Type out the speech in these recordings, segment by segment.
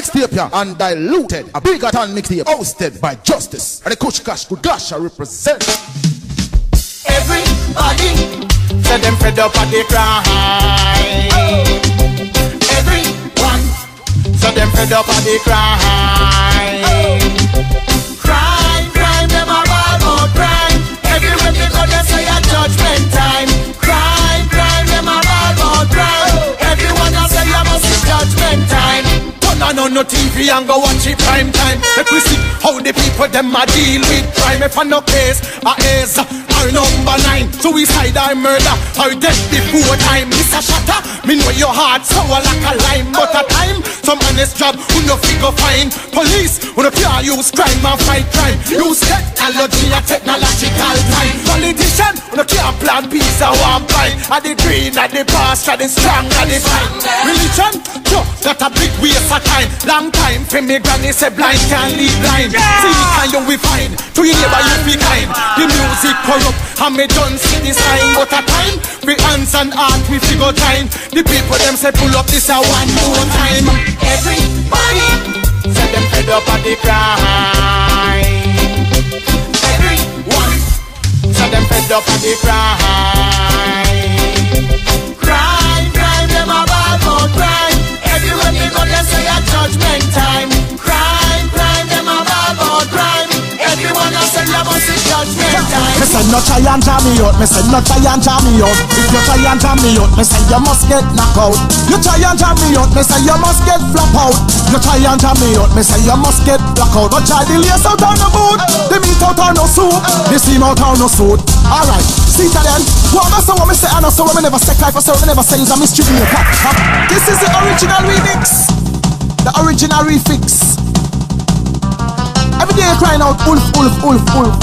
mixtape ya, Undiluted, a BIGGATON mixtape hosted by Justice. And the Kush Cash, good gosh, I represent. Everybody said them fed up at the crime. Everyone said them fed up at the crime. Crime, them a ball about crime. Everywhere they go they say a judgment time. Crime, them a ball about crime. Everyone a say a must be judgment time. Turn on no TV and go watch it prime time. Let we see how the people them a deal with crime. If I no case, a is our number 9. Suicide or murder or death before time. This a shatter, me know your heart sour like a lime. But a time, some honest job who no figure fine. Police who no can't use crime and fight crime. Use technology and technological time. Politician who no can't plan peace and one crime. At the green, at the past, at the strong, at the fine. Religion, yo, that a big waste of time. Long time for me granny say blind can't lead blind. See can you we find, to your neighbor you be kind. The music corrupt and me done see the sign. But a time, we hands and heart we figure time. The people them say pull up this a one more time. Everybody say them fed up at the crime. Everyone say them fed up at the crime. Crime, them a bad about crime. Everywhere they go they say a judgment time. Crime, them a bad about crime. Everyone else say you must see judgment time. Me say no try and jam me out. Me say no try and jam me out. If you try and jam me out, me say you must get knocked out. You try and jam me out, me say you must get flop out. You try and jam me out, me say you must get black out. But try the lace out on the boot, the meat out on no soup, the steam out on no suit. Alright, see that then. What I say, what me say, I know so we never say life, so we never say it's a mystery maker. This is the original remix, the original refix. Every day you're crying out, wolf, wolf, wolf, wolf,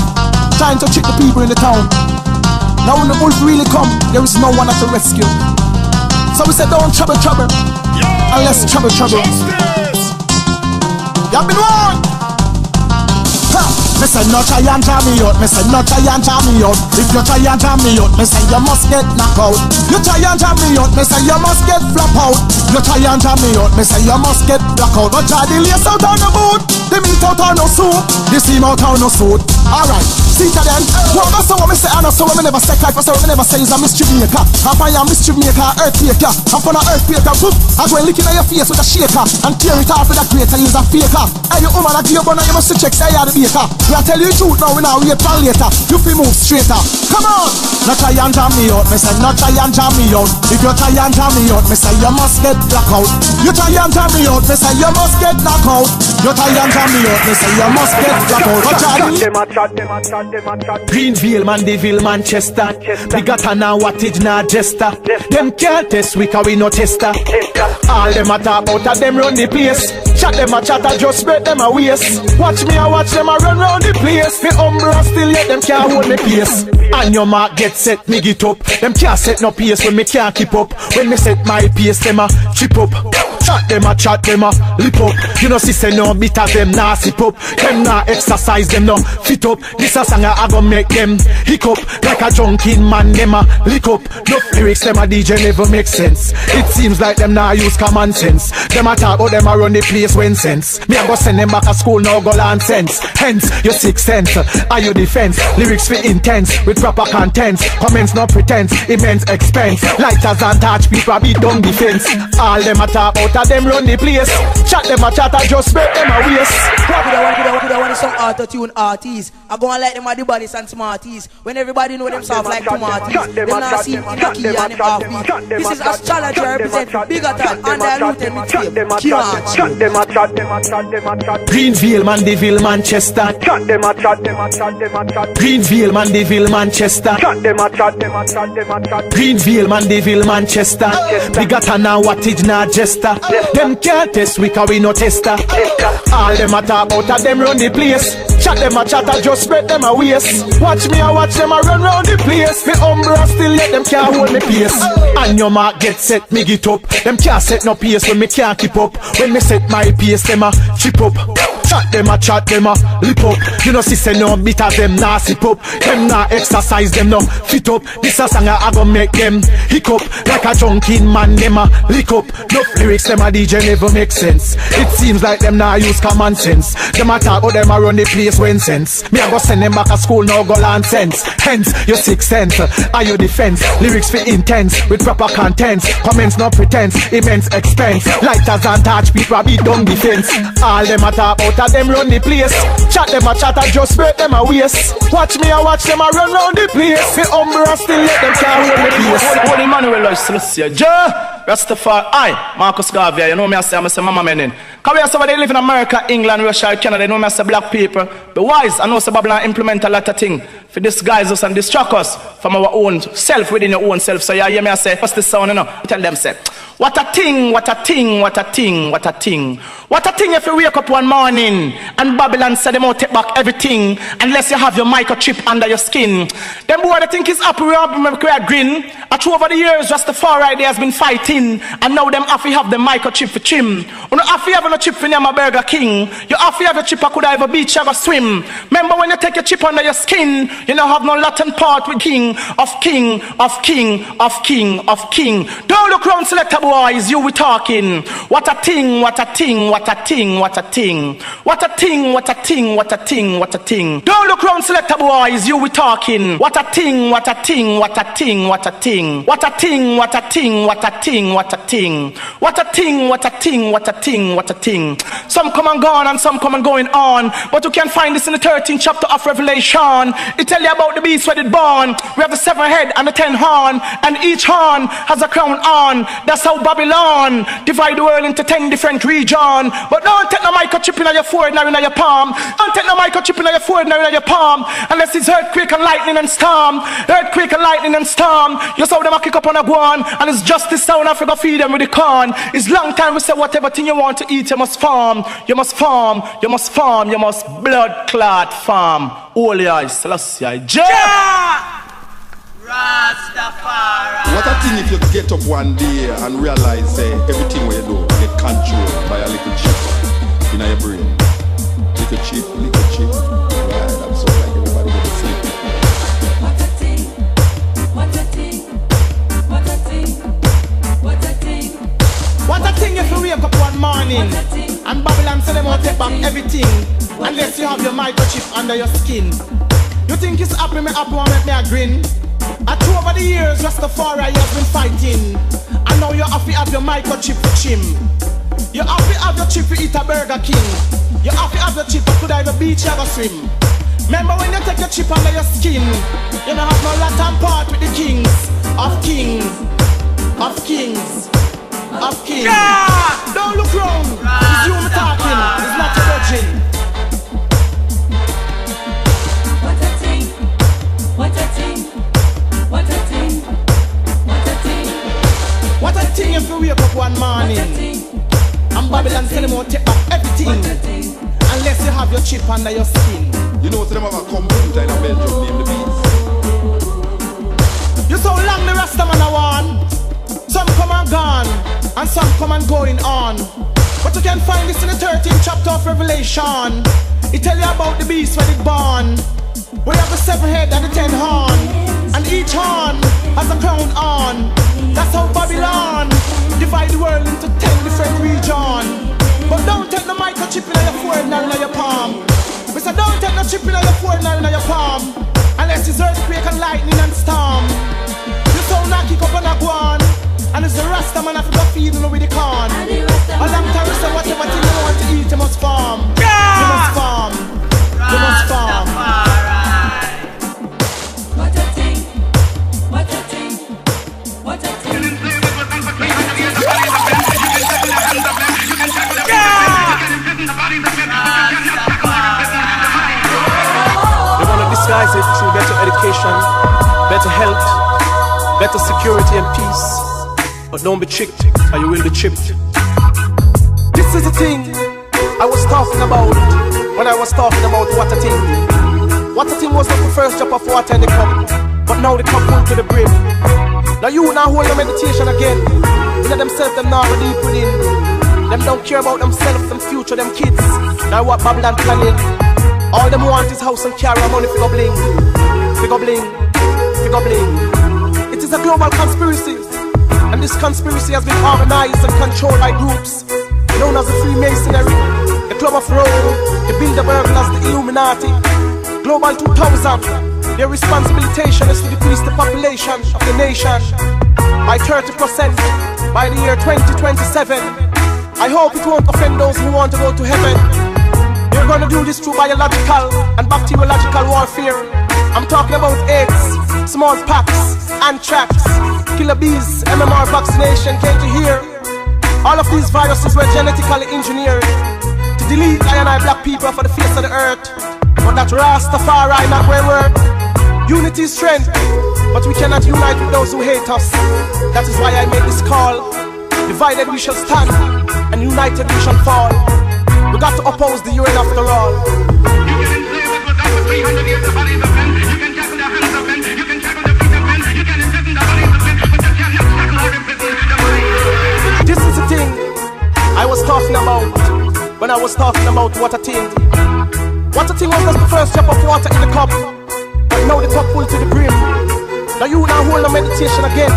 trying to trick the people in the town. Now when the wolf really come, there is no one to rescue. So we said don't trouble, unless trouble. Y'all been warned. Me say no try and jam me out. Me say no try and jam me out. If you try and jam me out, me say you must get knocked out. You try and jam me out, me say you must get flop out. You try and jam me out, me say you must get black out. But try the lace out on the boot, the meat out on no soup, the steam out on no suit. Alright, see that then. What I say, what me say, I know so we never say life, so we never say it's a mischief maker. I'm a mischief maker, earthquaker. I'm from a earthquaker, boop. I go and lick in your face with a shaker and tear it off with a grater, use a faker. Hey, you woman, I give you one, you must check, say you're the baker. I tell you the truth now, we now wait for later. You feel move straighter. Come on! Not try and jam me out. Me say not try and jam me out. If you try and jam me out, me say you must get black out. You try and jam me out, me say you must get knocked out. You try and jam me out, me say you must get black out. Greenville, Mandeville, Manchester. BIGGATON and Wattage now Jester. Them can't test we cause we no tester. All them a talk about them run the place. Chat them a chat a just spread them a waste. Watch me a watch them a run round the place. Me umbrella still yet them can't hold me pace. And your mark get set, me get up. Them can't set no pace when me can't keep up. When me set my pace, them a chip up. Chat them a lip up. You know say no bit of them nah sip up. Them nah exercise, them no fit up. This a song I go make them hiccup. Like a junkie man, them a lick up. No lyrics, them a DJ never make sense. It seems like them nah use common sense. Them a talk about them a run the place when sense. Me a go send them back to school now go learn sense. Hence your 6th sense, are you defense? Lyrics fit intense with proper contents. Comments no pretense, immense expense. Lighters and touch people beat down defense. All them a talk about them run the place. Chat them a chat a just make them a waste. Could I want some auto-tune artists. I go and like them at the bodies and smarties. When everybody know them soft like tomatoes. Them not see in the key and them offbeat. This is a challenge I represent BIGGATON Undiluted mixtape. Greenville, Mandeville, Manchester. Greenville, Mandeville, Manchester. Greenville, Mandeville, Manchester. BIGGATON and Wattage now Jester. Them can't test we cause we no tester. All them a talk about them run the place. Chat them a chat a just spread them a waste. Watch me a watch them a run round the place. Me umbrella still yet them can't hold me pace. And your mark get set, me get up. Them can't set no pace when me can't keep up. When me set my pace, them a chip up. Chat them a lip up. You know see say no bit of them nah sip up. Them nah exercise, them no fit up. This a song I go make them hiccup. Like a drunken man, them a lick up. No lyrics, them a DJ never make sense. It seems like them nah use common sense. Them a talk, but them a run the place when sense. Me a go send them back to school, now go learn sense. Hence, your 6 cents, are your defense. Lyrics for intense, with proper contents. Comments no pretense, immense expense. Lighters and touch, people be done defense. All them a talk out of them run the place. Chat them a chat, I just break them a waste. Watch me, I watch them a run round the place. The umbrella still let them carry on the place. Holy Emmanuel, Celestia, Rastafari, I, Marcus Garvey, you know me, I say Mama Menin. Because we are somebody live in America, England, Russia, Canada, you know me, I say black people. Be wise, I know say Babylon implement a lot of things for disguise us and distract us from our own self, within your own self. So you hear me, I say, what's the sound, you know? I tell them, say, what a thing, what a thing, what a thing, what a thing. What a thing if you wake up one morning and Babylon say they won't take back everything unless you have your microchip under your skin. Them boy they think it's happy, we have green. Over the years, Rastafari has been fighting, and now them have to have the microchip for trim. You know, have to have a chip for your Burger King. You have to have a chip I could have a beach, have a swim. Remember when you take your chip under your skin, you don't have no Latin part with king of king of king of king of king. Don't look round, selector boys, you we talking. What a thing, what a thing, what a thing, what a thing. What a thing, what a thing, what a thing, what a thing. Don't look round, selector boys, you we talking. What a thing, what a thing, what a thing, what a thing. What a thing, what a thing, what a thing, what a thing. What a thing, what a thing, what a thing, what a thing. Some come and gone and some come and going on. But you can find this in the 13th chapter of Revelation. It tell you about the beast where it born. We have the 7 head and the 10 horn, and each horn has a crown on. That's how Babylon divide the world into 10 different regions. But don't take no microchip in your forehead nor in your palm. Don't take no microchip in your forehead nor in your palm. Unless it's earthquake and lightning and storm. Earthquake and lightning and storm. You saw them a kick up on a guan, and it's just this sound Africa feed them with the corn. It's long time we say whatever thing you want to eat, you must farm. You must farm. You must farm. You must blood clot farm. Holy eyes, Celestia, Rastafari. What a thing if you get up one day and realize everything what you do get controlled by a little chip in your brain. Little chip, little chip. Yeah, that's so like everybody go to sleep. What a thing, what a thing, what a thing, what a thing. What a thing if you wake up one morning and Babylon say they won't take back everything unless you have your microchip under your skin. You think it's happy, me happy and make me a grin? Over the years, Rastafari has been fighting, and now you have to have your microchip for chim. You have to have your chip to eat a Burger King. You have to have your chip to dive a beach, you have a swim. Remember when you take your chip under your skin, you don't have no Latin part with the kings of kings, of kings, of kings. Yeah! Don't look wrong, it's you talking, it's not a virgin. What a thing, what a thing, what a thing, what a thing. What a thing if you wake up one morning and Babylon tell them won't take back everything unless you have your chip under your skin. You know, so them have a computer in a Belgium named the Beats. You so long the Rastaman are one. Some come and gone, and some come and going on. But you can find this in the 13th chapter of Revelation. It tell you about the beast when it born. We have the 7 head and the 10 horn, and each horn has a crown on. That's how Babylon divide the world into 10 different regions. But don't take the microchip in your forehead nor in your palm. We say don't take no chip in your forehead nor in your palm unless it's earthquake and lightning and storm. You sound like kick up on a guan, and it's the Rasta man Africa feeding with the corn. A long time we say whatever thing you want to eat, you must farm. You must farm. You must farm. What a thing, what a thing, what a thing. They want to disguise it through better education, better health, better security and peace. But don't be tricked, or you will be tripped. This is the thing I was talking about when I was talking about what a thing. What a thing was not the first drop of water in the cup, but now the cup full to the brim. Now you now hold your meditation again. Let themselves them now deep within. Them don't care about themselves, them future, them kids. Now what Babylon planning? All them want is house and car and money for go bling. For go bling, for go bling. It is a global conspiracy, and this conspiracy has been organized and controlled by groups known as the Freemasonry, the Club of Rome, the Bilderberg as the Illuminati, Global 2000. Their responsibility is to decrease the population of the nation by 30% by the year 2027. I hope it won't offend those who want to go to heaven. They're gonna do this through biological and bacteriological warfare. I'm talking about AIDS, smallpox, anthrax, killer bees, MMR vaccination, can't you hear? All of these viruses were genetically engineered to delete I and I black people for the face of the earth. But that Rastafari not where we're. Unity is strength, but we cannot unite with those who hate us. That is why I make this call. Divided we shall stand, and united we shall fall. We got to oppose the UN after all. You can enslave us without the 300 years the bodies of men. You can tackle the hands of men. You can tackle the feet of men. You can imprison the bodies of men, but you cannot tackle or imprison the mind. This is the thing I was talking about when I was talking about what a thing. What a thing was just the first drop of water in the cup, but now the cup full to the brim. Now you now hold a meditation again.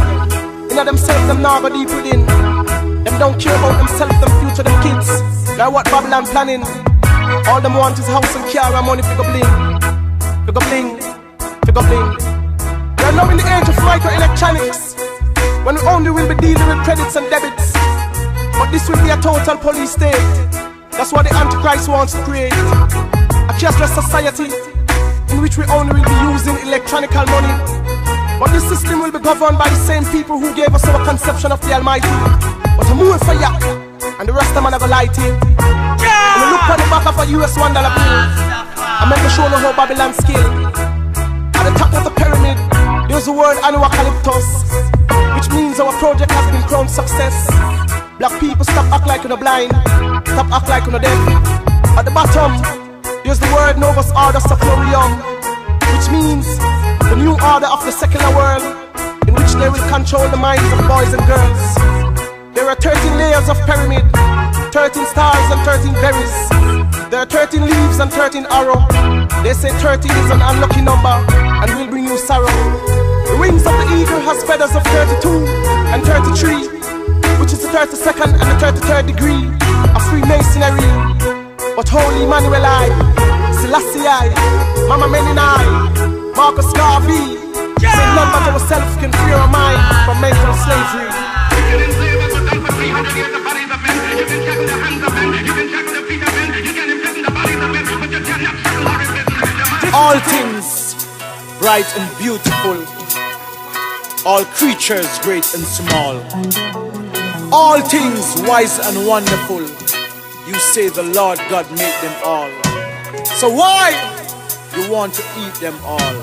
Inna themselves, them now go deep within. Them don't care about themselves, them future, them kids. Now what Babylon planning? All them want is house and car and money for go bling. For go bling, for go bling. We are now in the age of microelectronics, when we only will be dealing with credits and debits. But this will be a total police state. That's what the Antichrist wants to create. A cashless society in which we only will be using electronical money. But this system will be governed by the same people who gave us our conception of the Almighty. But a move for yak, and the rest of them are gonna light it. When we look on the back of a US $1 bill, I make the show know how Babylon scale. At the top of the pyramid, there's the word Anuacalyptus, which means our project has been crowned success. Black people, stop act like you're blind, stop act like you're deaf. At the bottom, there's the word Novus Ordo Seclorum, which means the new order of the secular world, in which they will control the minds of boys and girls. There are 13 layers of pyramid, 13 stars and 13 berries. There are 13 leaves and 13 arrows. They say 13 is an unlucky number and will bring you sorrow. The wings of the eagle has feathers of 32 and 33, which is the 32nd and the 33rd degree of Freemasonry. But Holy Emmanuel I, Selassie I, Mama Menin I, Marcus Garvey, say none but ourselves can free our mind from mental slavery. You can enslave us without for 300 years the bodies of men. You can tackle the hands of men. You can tackle the feet of men. You can imprison the bodies of men, but you cannot tackle or imprison the mind. All things bright and beautiful, all creatures great and small, all things wise and wonderful. You say the Lord God made them all. So why you want to eat them all?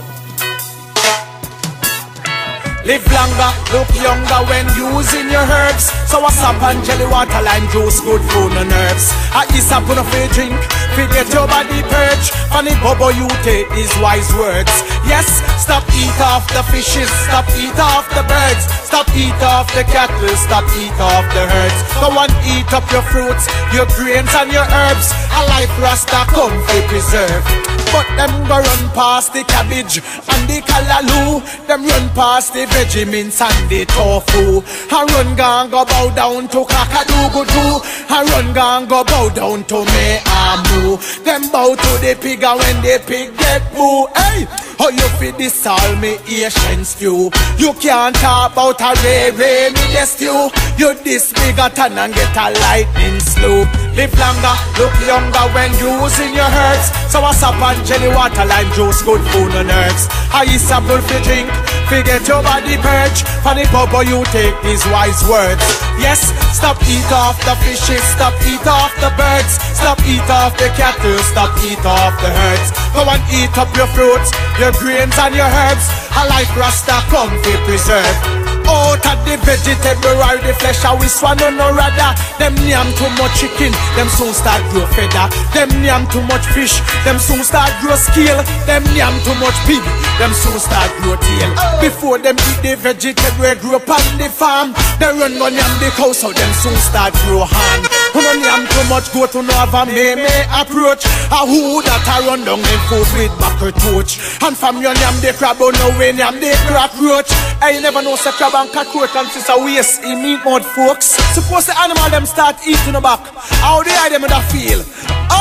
Live longer, look younger when using your herbs. So what's up and jelly water, lime juice, good for the nerves. I eat up on a free drink, forget your body purge. Funny bubble you take these wise words. Yes, stop eat off the fishes, stop eat off the birds, stop eat off the cattle, stop eat off the herds. Go and eat up your fruits, your grains and your herbs. A life Rasta come to preserve. But them go run past the cabbage and the callaloo. Them run past the veggie mince and the tofu. And run gang go bow down to kakadoogoo. And run gang go bow down to me amu. Them bow to the pig and when the pig get moo. Hey, how you feed this all me Asian stew? You can't talk about a ray me the stew. You this BIGGATON and get a lightning slope. Live longer, look younger when using your herbs. So what's up and jelly water, lime juice, good food and herbs. I eat sample for drink, forget your body purge. For the bubble you take these wise words. Yes, stop eat off the fishes, stop eat off the birds, stop eat off the cattle, stop eat off the herds. Go and eat up your fruits, your grains and your herbs. A life Rasta come to preserve. Out of the vegetable or the flesh, I wish one no rather. Them yam too much chicken, them soon start grow feather. Them yam too much fish, them soon start grow scale. Them yam too much pig, them soon start grow tail. Before them eat the vegetable, grow up on the farm. They run on yam the cow, so them soon start grow hand. Who no name too much go to no have a me approach. A who that a run down in foot with back or torch. And from your name they crab on no way name they cockroach. I never know say crab and cockroach and sister waste in meat mud folks. Suppose the animal them start eating the back. How they are them in the feel?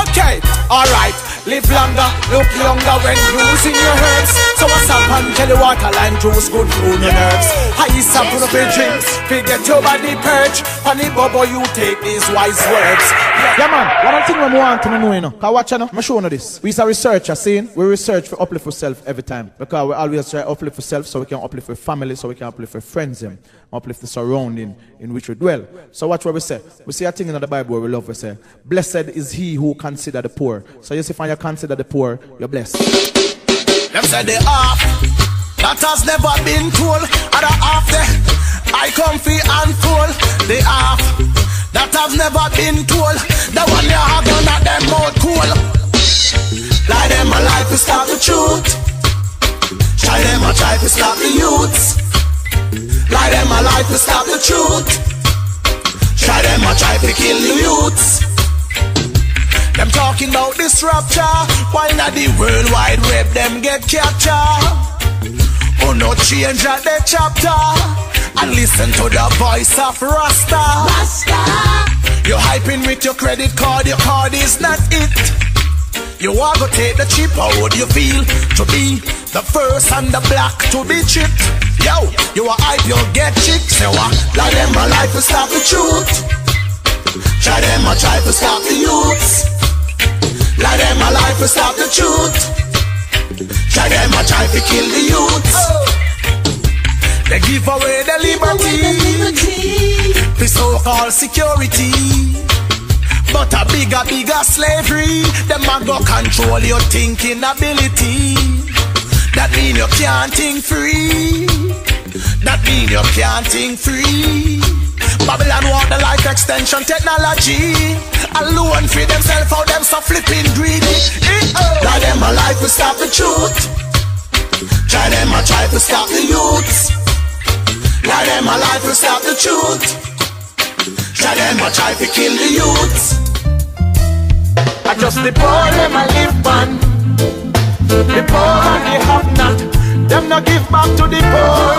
Okay, alright. Live longer, look younger when losing your herbs. So what's up and jelly water lime juice good for your nerves. I used to put up in drinks, forget your body purge. Honey bubble you take these wise words. Yeah man, one thing we want to know you know. Cause watch you know, I'm showing you this. We are researchers saying we research for uplift for self every time. Because we always try uplift for self so we can uplift for family, so we can uplift for friends them. Uplift the surrounding in which we dwell. So watch what we say. We see a thing in the Bible where we love we say, blessed is he who consider the poor. So you see when you consider the poor, you're blessed. Them say the half that has never been told. Other half there I come free and full. The half that has never been told. The one you have done at them mouth cool. Lie them a life to stop the truth. Try them a try to stop the youths. Lie them a life to stop the truth. Try them a try to kill the youths. Them talking about this rapture. Why not the World Wide Web them get captured? Oh no change at the chapter. And listen to the voice of Rasta. Rasta. You're hyping with your credit card. Your card is not it. You want to take the chip. How would you feel to be the first and the black to be chipped? Yo, you are hype, you'll get chipped. Say what? Lie them a life to stop the truth. Try them a try to stop the youths. Lie them a life to stop the truth. Try them a try to kill the youths. They give away the liberty for so-called security. But a bigger slavery. Them a go control your thinking ability. That mean you can't think free. That mean you can't think free. Babylon want the life extension technology. Alone free themselves out them so flipping greedy. Lie them a life to stop the truth. Try them a try to stop the youths. Lie them a life to stop the truth. Try them a try to kill the youths. I just the poor them a live on. The poor they have not. Them no give back to the poor.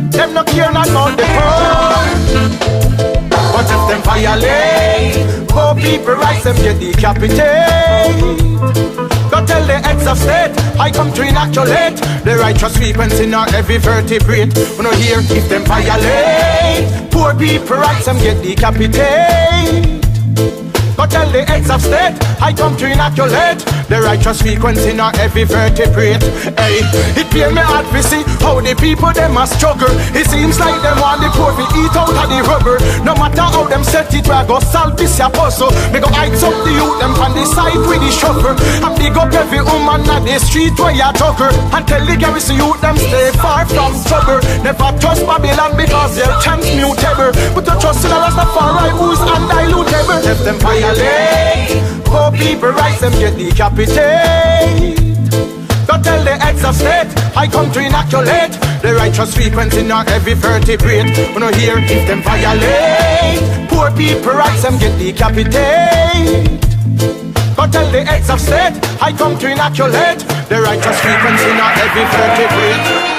Them no care not about the poor. But if them violate poor people rights, them get decapitated. Go tell the heads of state I come to inoculate the righteous weapons in our every vertebrate. We no hear if them violate poor people rights, them get decapitated. Go tell the heads of state I come to inoculate the righteous frequency in our every vertebrate. Hey, it pain me heart to see how the people them a struggle. It seems like them want the poor to eat out of the rubber. No matter how them set it, we go solve this ya puzzle. Me go heights up the youth them from the side with the shovel. And big up every woman at the street where ya jugger. And tell the garrison youth them stay far from trouble. Never trust Babylon because their chance mutable. But to trust in the Rastafari who's undilutable. If them violate poor people rights, them get decapitated. Go tell the heads of state I come to inoculate the righteous frequency in our every vertebrate. We no hear if them violate poor people rights, them get decapitated. Go tell the heads of state I come to inoculate the righteous frequency in our every vertebrate.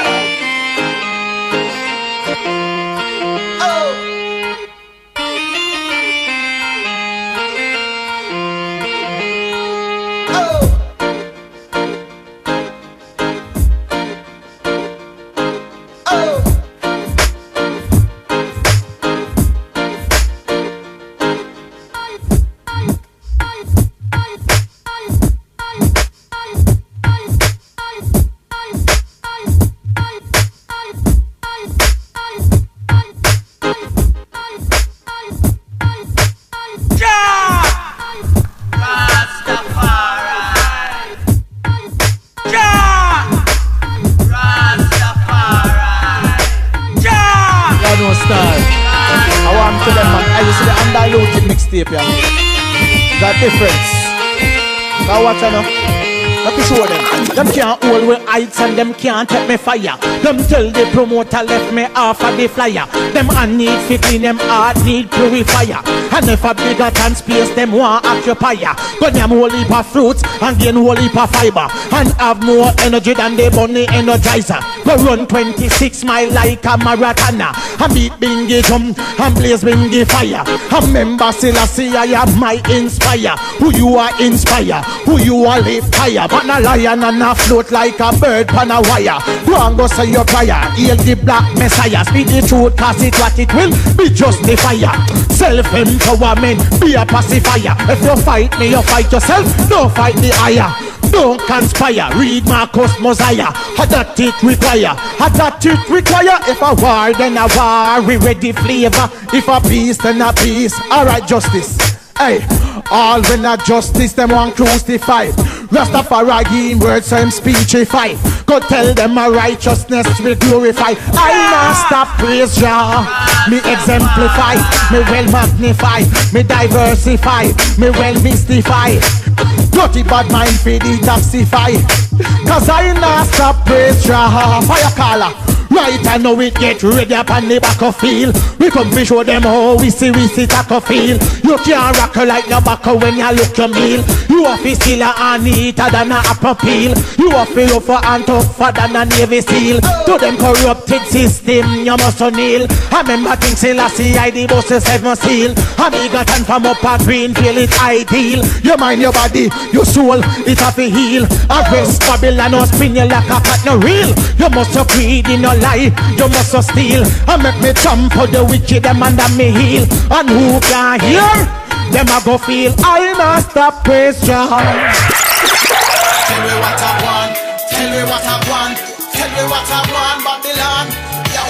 Undiluted mixtape, yeah. That difference. Now watch out now. Let me show them. Them can't hold with heights and them can't take me fire. Them tell the promoter left me off of the flyer. Them and need fit clean, them heart need purifier. And if a bigger than space, them want occupier. But them whole heap of fruits and gain whole heap of fiber. And have more energy than the bunny energizer. Go run 26 miles like a marathoner. And beat bingy drum and blaze bingy fire. And remember Selassie, I am my inspire. Who you are inspire, who you are live higher. But a lion and a float like a bird pan a wire. Go and go say your prayer, hail the black messiah. Speak the truth cause it what it will be justifier. Self-empowerment, be a pacifier. If you fight me, you fight yourself, don't fight the higher. Don't conspire, read Marcus Mosiah. How that it require, how that it require. If a war, then a war, we ready flavor. If a peace, then a peace. Alright, justice. Hey, all when a justice, them want crucify. Rastafari in words, so him speechify. Go tell them my righteousness will glorify. I not stop praise Jah. Me exemplify, me well magnify, me diversify, me well mystify. Dirty bad mind for detoxify. Cause I not stop praise Jah. Fire caller. Right, I know it get ready up on the back of field. We come to show them how we see tack of feel. You can't rock like your back when you look your meal. You are fi still a neater than a apple peel. You are fi rougher and tougher than a Navy SEAL. To them corrupted system, you must kneel. I remember things Selassie, I the boss 7 seal. I BIGGATON from up a Greenfield, it's ideal. You mind your body, your soul, it have a heal. I rest Babylon or spin you like a cat, no real. You must have greed in your lie, you must have steal. I make me jump for the wicked, them under me heel. And who can hear? Them a go feel. I not stop praise Jah. Tell me what I want, tell me what I want, tell me what I want, Babylon. Yo,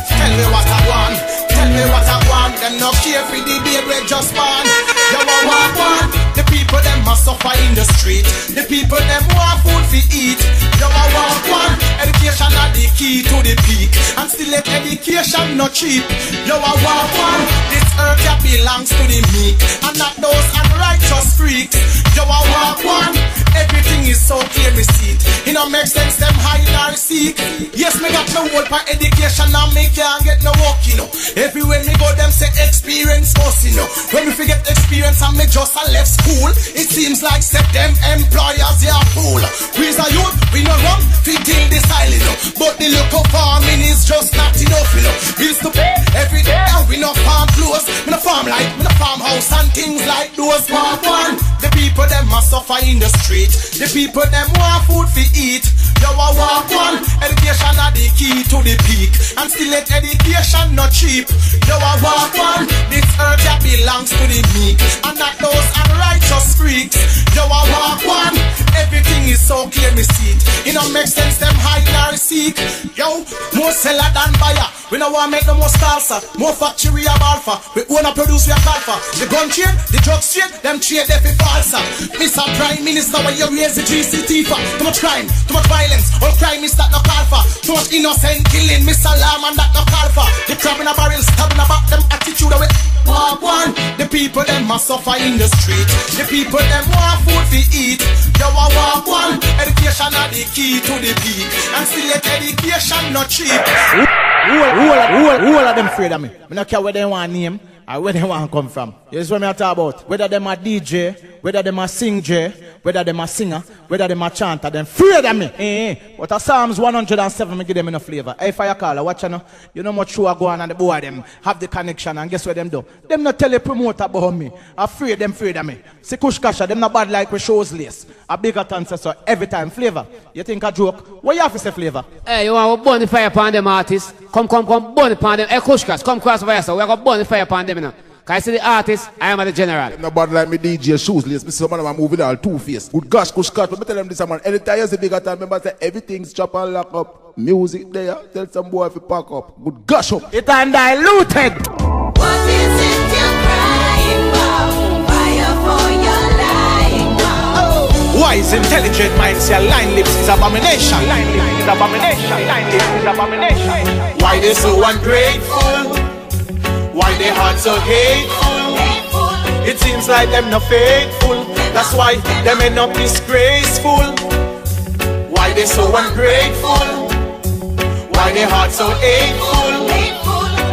tell me what I want, tell me what I want. Them no care for the baby just born. Yo, I want. The people them must suffer in the street. The people them want food to eat. Yo, I want. Education are the key to the peak. And still let education not cheap. Yo, I want. This earth that belongs to the meek, and not those unrighteous freaks. Yo, I want. Everything is so clear, we see it. It don't make sense, them hide or seek. Yes, me got no work for education and me can't get no work, you know. Everywhere me go, them say experience us, you know. When we forget experience and me just a left school, it seems like set them employers, they are fool. We's a youth, we no run, we till this island, you know. But the local farming is just not enough, you know. Bills to pay every day and we no farm clothes. Me no farm like, me no farmhouse and things like those. One. The people them must suffer in the street. The people them want food to eat. Yo, I want one. Education are the key to the peak, and still let education not cheap. Yo, I want one. This earth that belongs to the meek, and not those unrighteous freaks. Yo, I want one. Everything is so clear, me see it. It don't make sense, them hide or seek. Yo, more seller than buyer. We no want make no more salsa, more factory of alpha. We wanna produce we a alpha. The gun trade, the drug trade, them trade they fi falsa. Mr. Prime Minister, where you raise the GCT for? Too much crime, too much violence. All crime is that no call for. Too much innocent killing, Mr. Lam and that no call for. The crab in a barrel, stabbing about them attitude away. Walk one. The people them must suffer in the street. The people them want food to eat. Yo, I walk one. Education are the key to the peak, and still let education not cheap. Who are them afraid of me? I don't care where they want name or where they want come from. This is what I talk about. Whether them a DJ, whether them a sing J, whether them a singer, whether them a chanter, them afraid of me. But a Psalms 107, me give them enough flavor. Hey, fire caller, watch you know much true go on and the boy them have the connection, and guess what them do? Them not tell a promoter about me. Afraid of me. See Kush Kasha, them not bad like we shows lace. A BIGGATON says so every time flavor. You think a joke? What you have to say flavor? Hey, you want to burn the fire upon them artists? Come, burn it upon them. Hey, Kush Kasha, come cross over here, so we're going to burn the fire upon them now. Can I see the artist? I am the general. Them not bad like me DJ shoes lace. Me see someone I'm moving all two-faced. Good gosh, Kush Kasha, but me tell them this man. Anytime you see BIGGATON, remember say everything's chop and lock up. Music there, tell some boy if you pack up. Good gosh up. It undiluted. What is it you're crying about? Fire for your life. Oh. Wise, intelligent minds say line lips is abomination. Line lips is abomination. Line lips is abomination. Why they so ungrateful? Why they heart so hateful? It seems like them not faithful. That's why them end up disgraceful. they so ungrateful? Why they heart so hateful?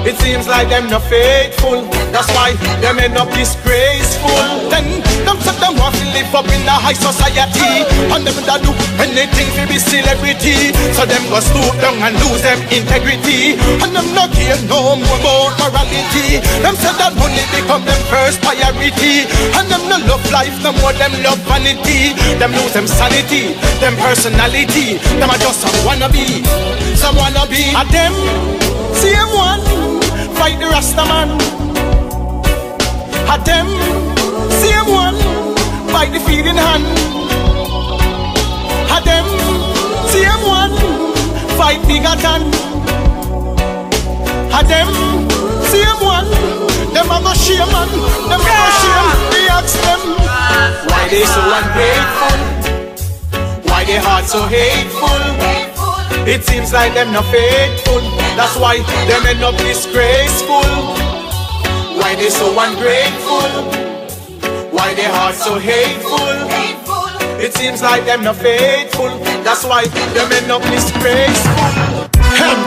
It seems like them not faithful. That's why them end up disgraceful. Then them say them want to live up in the high society, and them that do anything to be celebrity. So them go stoop down and lose them integrity, and them not care no more about morality. Them say that money become them first priority, and them no love life no more, them love vanity. Them lose them sanity, them personality. Them are just some wannabe, some wannabe. And them same one fight the Rasta man. At them, same one fight the feeding hand. At them, same one fight BIGGATON. At them, same one them a go shame man. Them a go shame. We ask them why they so ungrateful, why they heart so hateful. It seems like them not faithful. That's why them end up disgraceful. Why they so ungrateful, why they heart so hateful. It seems like them not faithful. That's why them end up disgraceful. Hemp,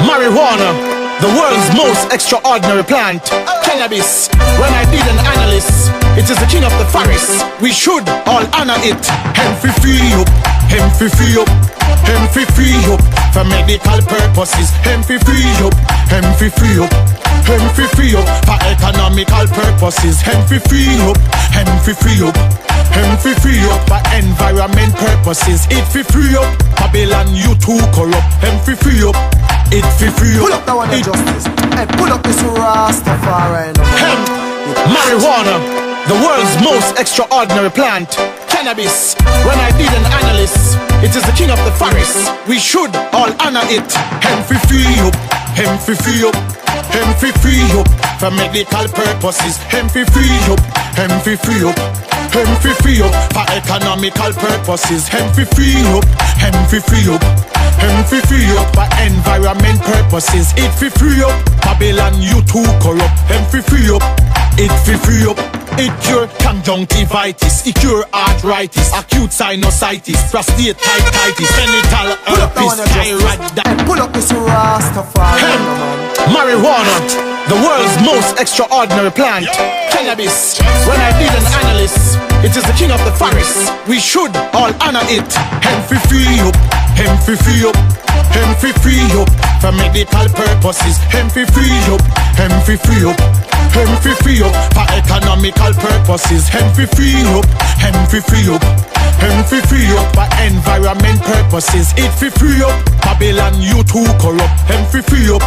marijuana, the world's most extraordinary plant. Cannabis, when I did an analysis, it is the king of the forest. We should all honor it. Hemp free up, hemp free up, hemp free up for medical purposes. Hemp free up, hemp free up, hemp free up for economical purposes. Hemp free up, hemp free up, hemp free up for environment purposes. It free up, Babylon you too corrupt. Hemp free up, it free up. Pull up that one of justice. Hey, pull up this Rastafari. Hemp, marijuana, the world's most extraordinary plant. Cannabis, when I did an analysis, it is the king of the forest. We should all honor it. Hemp free up, hemp free up, hemp free up for medical purposes. Hemp free up, hemp free up, hemp free up for economical purposes. Hemp free up, hemp free up, hemp free up for environment purposes. It free up, Babylon you too corrupt. Hemp free up, it free up. It cure conjunctivitis, it cure arthritis, acute sinusitis, prostatitis, genital herpes, thyroid. Pull up this Rastafari. Marijuana, the world's most extraordinary plant. Cannabis, when I did an analysis, it is the king of the forest. We should all honor it. Hemp free up, hemp free up, hemp free up for medical purposes. Hemp free up, hemp free up, hemp free up for economical purposes. Hemp free up, hemp free up, hemp free up for environment purposes. It free up, Babylon you too corrupt. Hemp free up,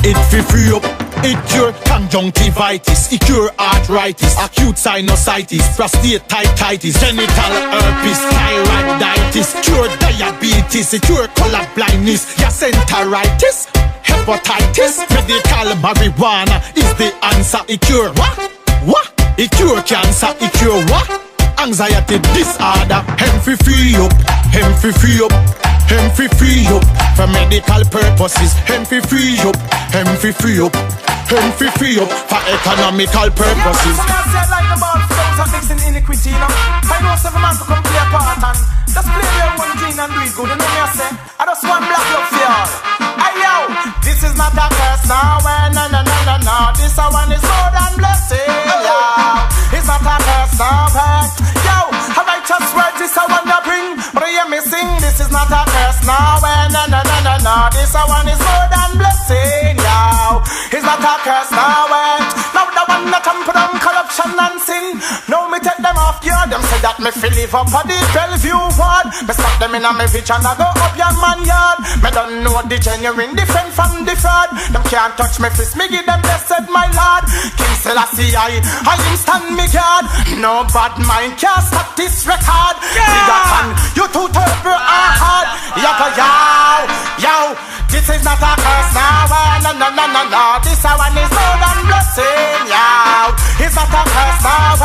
it free up. It cure conjunctivitis, it cure arthritis, acute sinusitis, prostatitis, genital herpes, thyroiditis, cure diabetes, it cure color blindness, gastroenteritis, hepatitis. Medical marijuana is the answer. It cure what? What? It cure cancer. It cure what? Anxiety disorder. Hemp free up, hemp free up, hemp free up for medical purposes. Hemp free up, hemp free up, hemp free up for economical purposes. Like the ball flows and mixing iniquity, you know. I know seven man to come play a part and just play their one clean and do it good. You know me I say, I just want black love for y'all. Hey yo, this is not a curse now, no, no, no, no, no. This one is more than blessing, yo. It's not a curse now, yo. A righteous word, this I wanna bring, but I hear me sing. This is not a curse now, no, no, no, no, no. This one is more than blessing, yo. It's not a curse now, now the one that tamper down corruption and sin. Now me take them off yard. Them say that me feel live up on the Bellevue ward. Me stop them in a me bitch and I go up your man yard. Me don't know the genuine different from the fraud. Them can't touch me fist, me give them blessed my lord. King Selassie I him stand me guard. No bad mind can't stop this record. BIGGATON, you too turbo hard. Yo, this is not a curse now. No, no, no, no, no. This one is more than blessing, yo. It's not a curse now.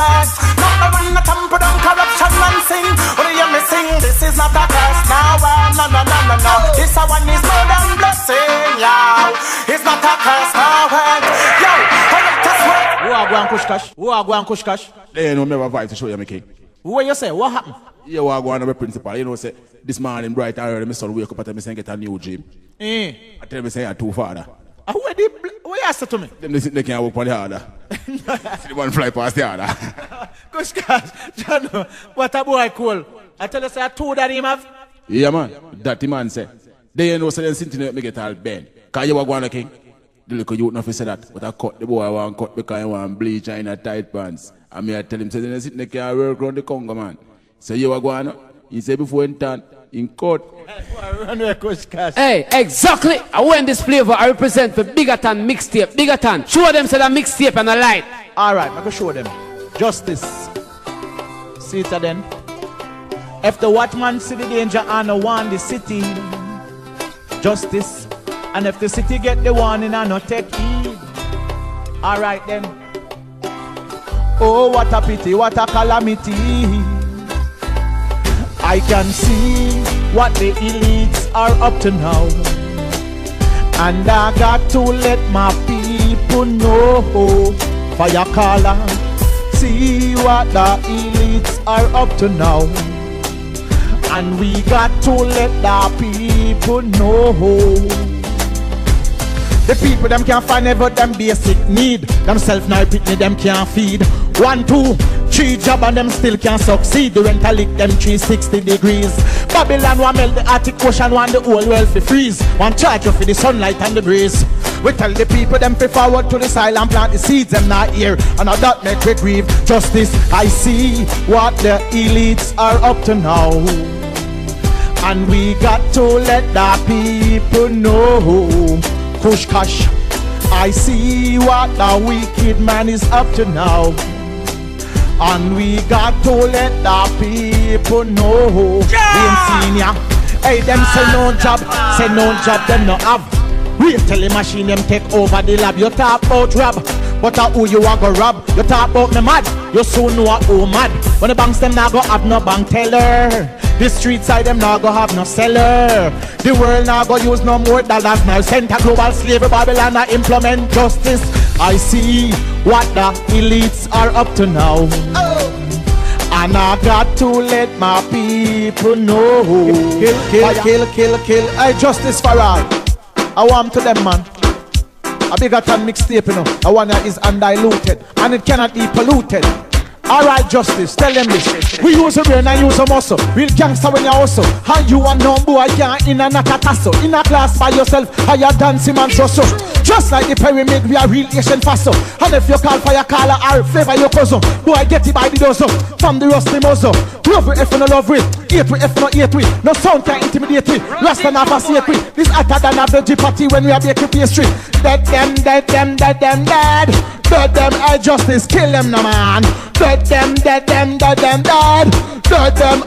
Not the one that tamper down corruption and sin. What do you me sing? This is not a curse now. No, no, no, no, no. This one is more than blessing, yo. It's not a curse now. Yo, I like to swear. Who are going kush cash? Who are going kush cash? They know me have a vibe to show you, my king. What you say? What happened? Yeah, well, I go on to my principal. You know, say, this morning bright and early, my son wake up and tell me say get a new gym. I tell me say I too father. What you asked to me? Them they can't work on the harder. See the one fly past the harder. Gosh, John, what a boy cool. I tell you, say I told that him have. Yeah, man. That the man say. They know say them sitting me get all bent. Cause you were going to king. The little youth nothing say that. But I cut the boy, I want cut because I want bleach in a tight pants. And me I tell him, say they sitting there can't work around the Congo, man. So you were going to. He said before in turn, in court. Hey, exactly. I want this flavor I represent for BIGGATON mixtape. BIGGATON, show them say that mixtape and a light. Alright, I can show them. Justice. See it then. If the watchman see the danger and warn the city, justice. And if the city get the warning and not take heed, alright then. Oh, what a pity, what a calamity. I can see what the elites are up to now, and I got to let my people know. Fire caller, see what the elites are up to now, and we got to let the people know. The people them can't find ever them basic need. Themself now pitney them can't feed. 1, 2, 3 job and them still can't succeed. The rental lick them 360 degrees. Babylon want melt the Arctic Ocean, want the whole world to freeze. Want charge you for the sunlight and the breeze. We tell the people them to forward to the soil and plant the seeds them not here. And now that make we grieve. Justice, I see what the elites are up to now, and we got to let the people know. Kush Kash, I see what the wicked man is up to now, and we got to let the people know. Yeah. Senior, hey, them say no job, them no have. We tell the machine them take over the lab. You talk about rob, but who you a go rob? You talk about me mad, you soon know who mad. When the banks them now go have no bank teller, the street side them now go have no seller. The world now go use no more dollars now. Send a global slavery Babylon now implement justice. I see what the elites are up to now, and I got to let my people know. Kill. Hey, justice for all. I want to them, man. A BIGGATON mixtape, you know. I want that is undiluted and it cannot be polluted. Alright, justice, tell them this. We use a brain and use a muscle. Real gangster when you hustle. And you and no boy can't in and not a tassel. In a class by yourself, how you dancing man so. Just like the pyramid, we are real Asian faso. And if you call for your caller or favor your cousin, boy get it by the dozen. From the rusty muzzle. Love with F and love with. Hate with F and hate with. No sound can intimidate with. Rasta never see with. This hotter than a veggie party when we are baking pastry. Dead them. Dead them, I justice, kill them no man. Dead them.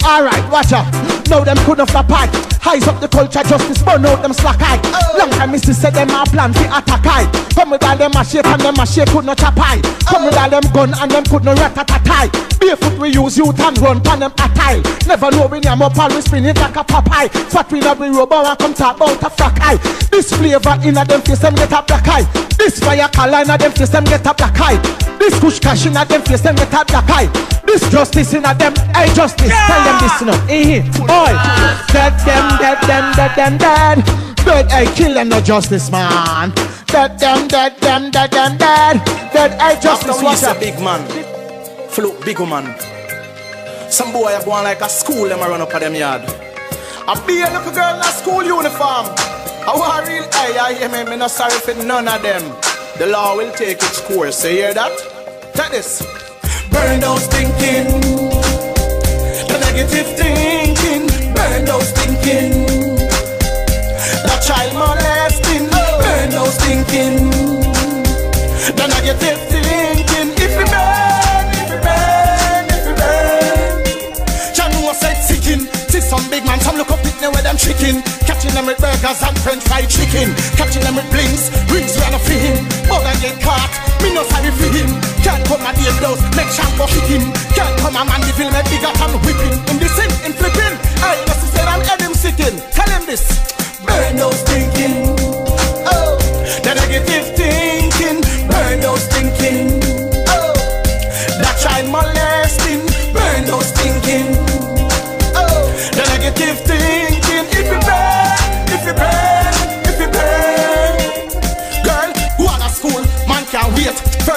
Alright, watch out. Now them couldn't flap high. Highs up the culture, justice, burn out them slack high. Long time Mrs. said them a plan to attack high. Come with all them a shape and them a shape could not chop high. Come with all them gun and them could not rat-a-tat-tie. Barefoot we use youth and run pan them attile. Never know when you're up and we spin it like a Popeye. Fat we not be rubber and come talk about a frack eye. This flavor in a them face them get a black eye. This fire color in a them face them get a black eye. This kush cash in a them face them get a black eye. This justice in a them, hey justice, tell them this now. Boy, dead them. Dead, hey, kill them, no justice, man. Dead them. Dead, hey, justice, watch a big man. Float big man. Some boy are going like a school, them a run up at them yard. I be a little girl in a school uniform. I want real, hey, I hear me not sorry for none of them. The law will take its course, you hear that? Take this. Burn those thinking, the negative thinking. Burn those thinking, the child molesting. Burn those thinking, the negative thinking. If we burn, John was said seeking. See some big man, some look up it now with them chicken. Catching them with burgers and french fried chicken. Catching them with rings we are not for him. But I get caught, me no sorry for him. Can't come and deal those, make shampoo kick him. Can't come and man the film make BIGGATON whipping. In the sin, in flipping, hey, let's say I'm head him sitting. Tell him this. Burn those thinking, oh, the negative thinking. Burn those thinking, oh, that child molesting. Burn those thinking.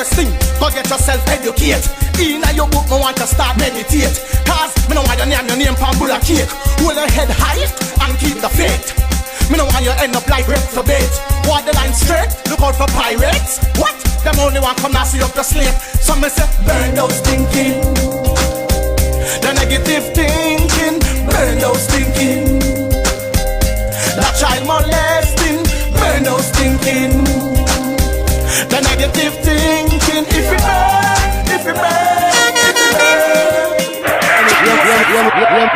first thing, go get yourself educate. Inna your book, me want to start meditate. Cause me no want your name pan bull a cake. Hold your head high and keep the faith. Me no want you end up like reprobate. Walk the line straight, look out for pirates. What? Them only want come now see up your slave. So me say, burn those thinking. The negative thinking, burn those thinking. That child molesting, burn those thinking. The negative thinking, if it burn, if it burn, if it burn.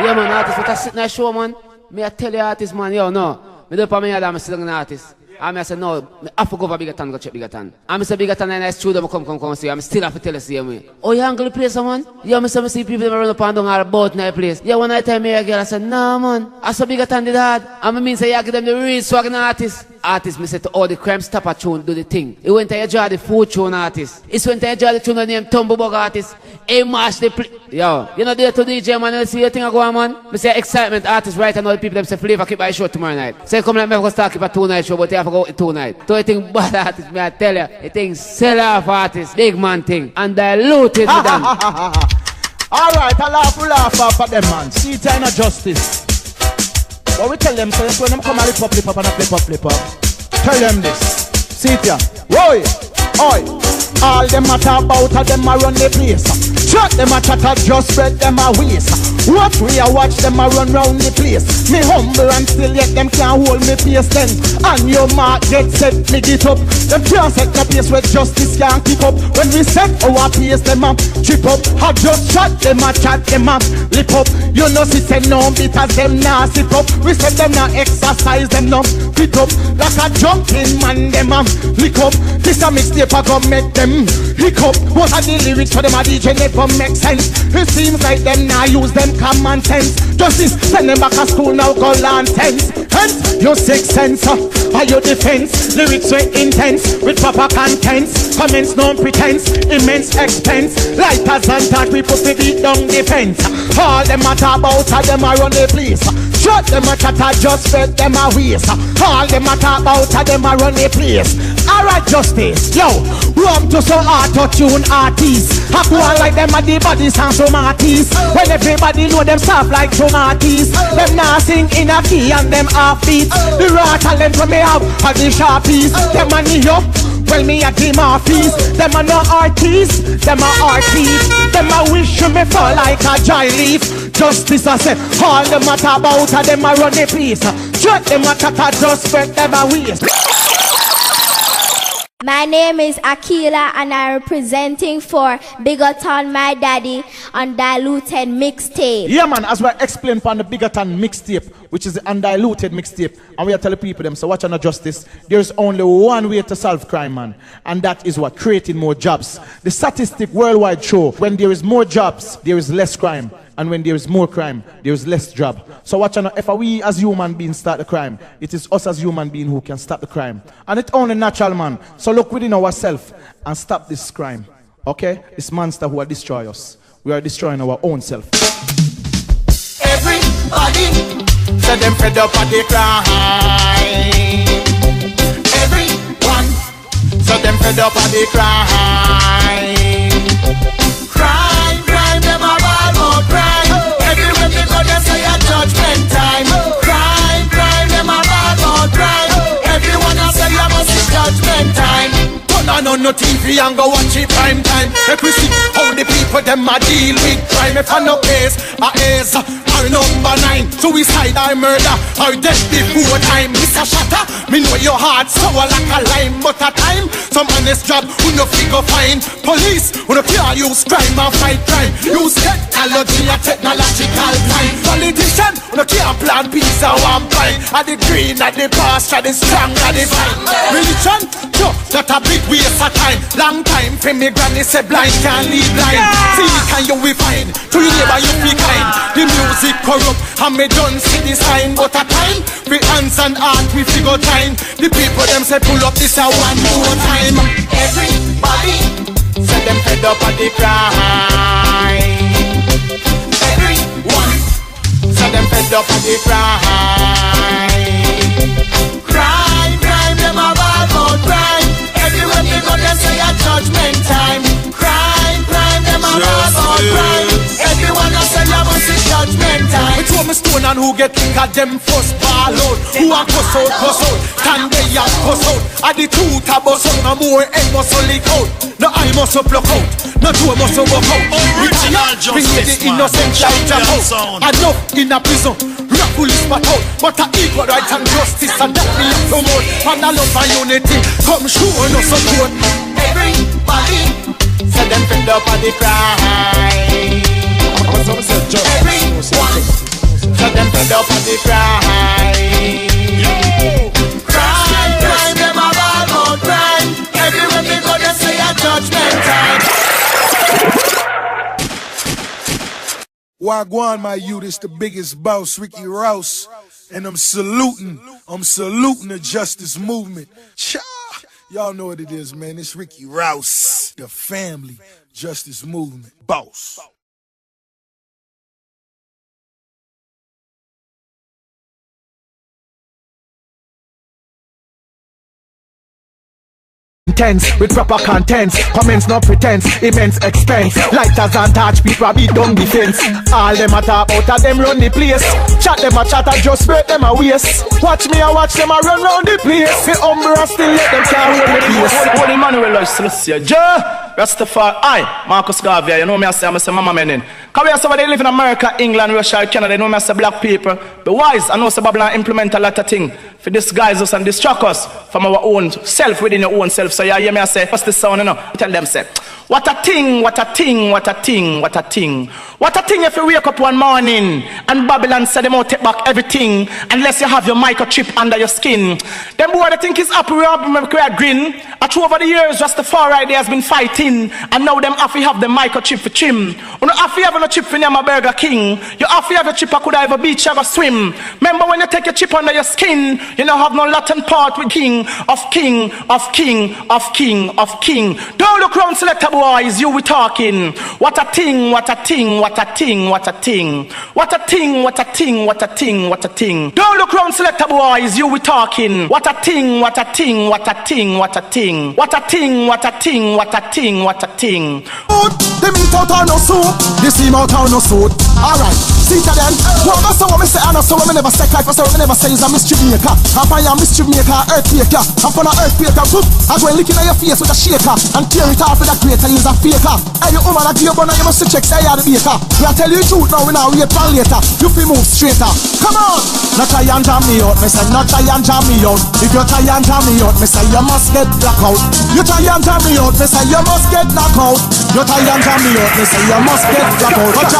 Yeah, man, artist, what I sit in that show, man. Me I tell you artist, man, yo, no. Me do for me that I'm still an artist. I say no, me have to go for BIGGATON, go check BIGGATON. I say BIGGATON in the studio, come see. I'm still have to tell you see me. Oh, you angle the place, man? Yeah, me see people run up and down all about in that place. Yeah, when I tell me a girl, I say, nah, man. I saw BIGGATON did hard. And I mean say, you give them the real swagging artists. Artists, me say to all the crime stopper tune, do the thing. It went to draw the food tune artist. It went to draw the tune named Tumblebug artist. Hey, mash the yo, you know there to DJ, man, you see your thing I go on, man? Me say excitement artists right and all the people them say flavor keep by show tomorrow night. Say come like me go start keep a 2-night show, but you have to go 2 nights. So I think bad artists, me I tell you, I think sell off artists, big man thing, and diluted with them. Alright, I laugh up them, man. See it ain't no justice. What we tell them, so when them come and flip up and flip up. Tell them this. See it here. Roy, oi. All them a talk about them a run the place. Shut them a chatter, just spread them a waste. What we a watch them a run round the place. Me humble and still yet them can't hold me pace then. And your mark get set, me get up. Them can't set no pace where justice can't keep up. When we set our pace, them a trip up. I just shot them a chat, them a lip up. You know see say no because them nah sit up. We said them nah exercise, them no fit up. Like a jumping man, them a lick up. This a mixtape I go make them hiccup. What are the lyrics for them a DJ never make sense. It seems like them now use them common sense. Justice send them back to school now go learn tense. Hence your 6 sense are your defense. Lyrics were intense with proper contents. Comments no pretense, immense expense. Lighters and that we put the beat down defense. All them a talk about them a run the place. Shut them a chatter just spread them a waste. All them a talk about them a run the place. Alright justice, yo, run to some auto-tune artists. I go on like them a the body sound some artists. When everybody know them soft like tomatoes. Them now sing in a key and them half beat. The raw talent from me have are the sharpies. Them a knee up, well me a team office. Them a no artists, them a artists. Them a wish me fall like a dry leaf. Justice I say, all them a talk about them a run the place. Shut them a chatter just spread them a waste. My name is Akila and I'm representing for BIGGATON, my daddy, Undiluted Mixtape. Yeah man, as we explained on the BIGGATON mixtape, which is the undiluted mixtape, and we are telling people them, so watch on justice, there's only one way to solve crime, man, and that is what? Creating more jobs. The statistic worldwide show, when there is more jobs, there is less crime. And when there is more crime, there is less job. So watch out, if we as human beings start the crime, it is us as human beings who can stop the crime. And it's only natural, man. So look within ourselves and stop this crime. Okay? This monster who are destroy us. We are destroying our own self. Everybody said them fed up at the crime. Everyone said them fed up at the crime. Crime, them a ball more crime. Everywhere they go, they say a judgment time. Crime, them a ball more crime. Everyone a say you must see judgment time. Turn on no TV and go watch it prime time. Let we see how the people them a deal with crime. If I no case, a is our number 9. Suicide or murder or death before time. Mr. Shatter, me know your heart sour like a lime. But a time, some honest job who no figure fine. Police, who no care use crime and fight crime. Use technology and technological crime. Politician, who no care plan peace and one pine. At the green, at the pasture, the strong, at the fine. Religion, yo, that a big waste of time. Long time for me granny say blind can't lead blind. See can you we find, to your neighbor you be kind. The music corrupt and me don't see the sign. But a time, for hands and heart we figure time. The people them say pull up this a one more time. Everybody say them fed up at the crime. Everyone say them fed up at the crime. Crime, them a ball about crime. Everywhere they go they say a judgment time. and who get liquor, them first ball out. Who a cuss out, can they a cuss out? At the two tabos out, no more head muscle leak out. No eye muscle block out, no toe muscle walk out. Original justice, the innocent child jump out. Enough in a prison, rap police spot out. But a equal rights and justice, and that me promote. And a love and unity, come show no support. Everybody, say them fed up on the crime. Everyone, say them fed up on the crime. Crime, crime, them a ball about crime. Everywhere we go, they say a judgment time. Wagwan, my youth, it's the biggest boss, Ricky Rouse. And I'm saluting the justice movement. Cha! Y'all know what it is, man. It's Ricky Rouse, the family justice movement boss. Intense with proper contents, comments no pretense, immense expense. Lighters and touch people beat down the fence. All them a talk out, them run the place. Chat them a chat, I just break them a waist. Watch me, I watch them a run round the place. The Umbra still let them can't hold the place. Holy Emmanuel Celestia, Rastafari, Marcus Garvey, you know me I say mama menin. Cause we are somebody live in America, England, Russia, Canada, you know me I say black people. Be wise, I know say Babylon implement a lot of things for disguise us and distract us from our own self within your own self. So yeah, hear me I say, what's the sound, you know? Tell them say, what a thing, what a thing, what a thing, what a thing. What a thing if you wake up one morning and Babylon said them out take back everything unless you have your microchip under your skin. Them boy they think it's happy we are green. Through over the years, Rastafari there has been fighting and now them have to have the microchip for chim. You know have to have a chip for name a Burger King. You have to have a chip I could have a beach you go swim. Remember when you take your chip under your skin, you don't have no Latin part with king of king of king of king of king. Don't look round selector boys, you we talking. What a thing, what a thing, what a thing, what a thing. What a thing, what a thing, what a thing, what a thing. Don't look round selector boys, you we talking. What a thing, what a thing, what a thing, what a thing. What a thing, what a thing, what a thing, what a thing. The meat out on no soup, the steam out on no suit. Alright, see to them. Well, that's what me say, and so we never say life, so we never say is a mischief maker. I'm a mischief maker, earthquaker. I'm gonna earthquaker, whoop. I'm going licking at your face with a shaker and tear it off with a grater, use a faker. Hey, you woman, I give you one, you must check, say you're the baker. We are tell you the truth now, we now wait for later. You feel move straighter. Come on! Not try and jam me out, me say, not try and jam me out. If you try and jam me out, me say, you must get black out. You try and jam me out, me say, you must get knock out. You try and jam me out, me say, you must get black out. What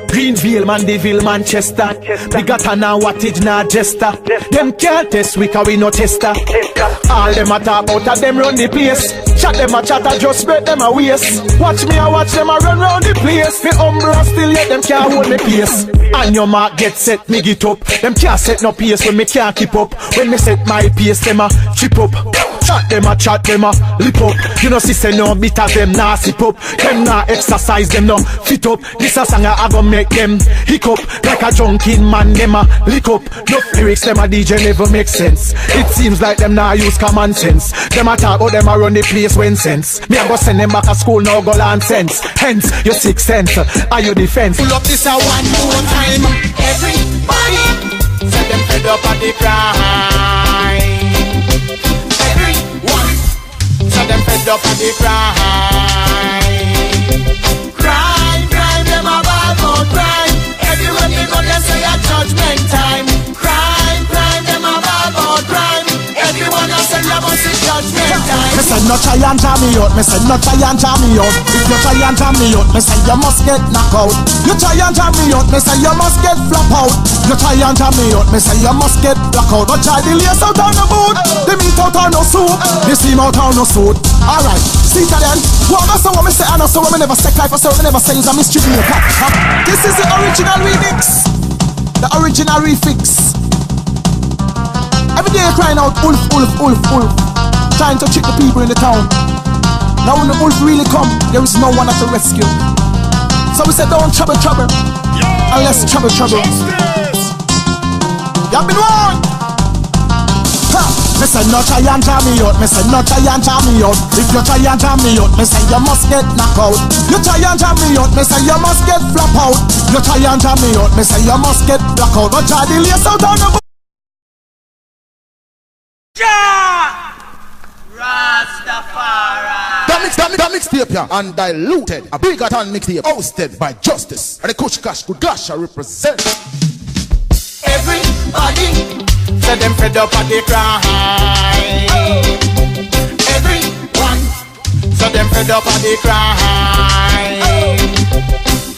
Greenville, Mandeville, Manchester. BIGGATON and Wattage now jester. Them can't test we cause we no tester. All them a talk out, them run the place. Chat them a chat, I just spread them a waste. Watch me, I watch them a run round the place. The Umbra still let them can't hold me pace. And your mark get set, me get up. Them can't set no pace when me can't keep up. When me set my pace, them a chip up. Chat them a lip up. You know, sister, no bit of them nah sip up. Them nah exercise, them no fit up. This a song I go make them hiccup. Like a junkie man, them a lick up. No lyrics, them a DJ never make sense. It seems like them nah use common sense. Them a talk about them a run the place when sense. Me a go send them back to school, now go learn sense. Hence, your 6 cents, are your defense. Pull up this a one more time. Everybody, set them fed up at the crime. Everyone, set them fed up at the crime. Crime, crime, them a ball about crime. Everywhere they go, they say a judgment time. Crime, crime, them a ball about crime. Everyone else say you must see judgment time. Me say no try and jam me out, me say no try and jam me out. If you try and jam me out, me say you must get knock out. You try and jam me out, me say you must get flop out. You try and jam me out, me say you must get black out. But try the lace out on the boot, the meat out on no soup, the steam out on no suit. Alright, see to them. Well, that's what me say, and that's what me never say life, so we never say is a mischief maker. This is the original remix, the original refix. Every day you're crying out, wolf, wolf, wolf, wolf, trying to trick the people in the town. Now when the wolf really come, there is no one at the rescue. So we said, don't trouble, trouble, unless trouble, trouble. You've been warned. Ha! Me say no try and jam me out. Me say no try and jam me out. If you try and jam me out, me say you must get knocked out. You try and jam me out, me say you must get flop out. You try and jam me out, me say you must get black out. But try the lace out on the Rastafari. That mixtape, yeah, undiluted. A BIGGATON mixtape hosted by Justice. And the Kush Cash Good Gosh represent. Everybody say them fed up at the crime. Everyone say them fed up at the crime.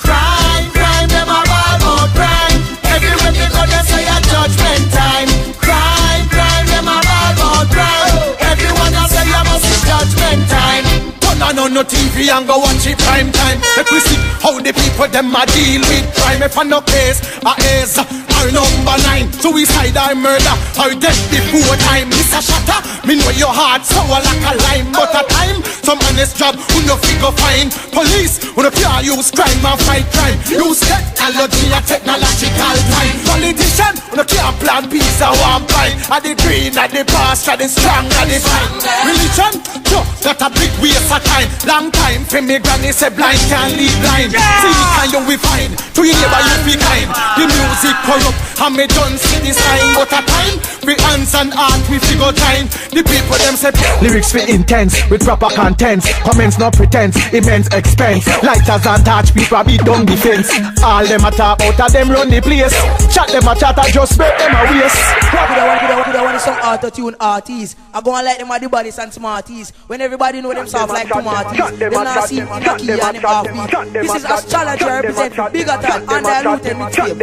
Crime, them a ball about crime. Everywhere they go they say a judgment time. Crime, them a ball about crime. Everyone a say you must see judgment time. Turn on no TV and go watch it prime time. Let we see how the people them a deal with crime. If I no case, a is number 9. Suicide or murder or death before time. This a shatter, me know your heart sour like a lime. But a time, some honest job who no figure fine. Police who no care use crime and fight crime. Use technology and technological time. Politician who no care plan peace and one fight. At the green, at the past, at the strong, at the fine. Religion, yo, that a big waste of time. Long time, for me granny say blind can't lead blind. See can you we find, to your neighbor you be kind. The music corrupt, and me don't see the sign. But a time, we hands and heart we figure time. The people them say lyrics for intense, with proper contents. Comments no pretense, immense expense. Lighters and touch, people beat down defense. All them a talk out of them run the place. Chat them a chat, I just make them a waste. I want some auto-tune artists. I go and like them at the body and smarties. When everybody know them soft like tomatoes, them not see in the key and them offbeat. This is as challenger represent BIGGATON undiluted mixtape.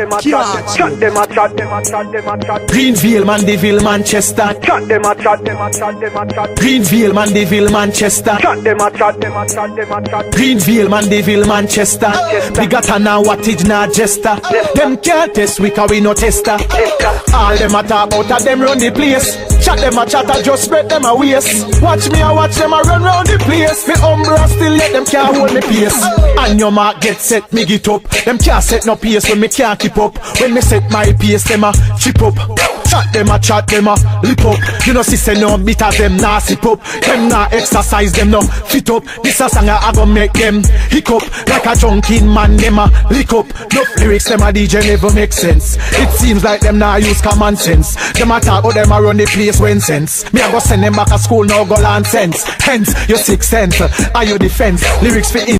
Greenville, Mandeville, Manchester. Greenville, Mandeville, Manchester. Greenville, Mandeville, Manchester. BIGGATON now what is not jester. Them can't test we cause we no tester. All them a talk about them run the place. Chat them a chat, I just spread them a waste. Watch me, I watch them a run round the place. Me umbra still let them can't hold me pace. And your mark get set, me get up. Them can't set no pace when me can't keep up. When me set my pace, them a chip up. Chat them a lip up. You know see say no bitter them nah sip up. Them nah exercise them no fit up. This a song I go make them hiccup. Like a drunken man them a lick up. No lyrics them a DJ never make sense. It seems like them nah use common sense. Them a talk but them a run the place when sense. Me a go send them back to school now go learn sense. Hence your 6 cents. Are you defense? Lyrics for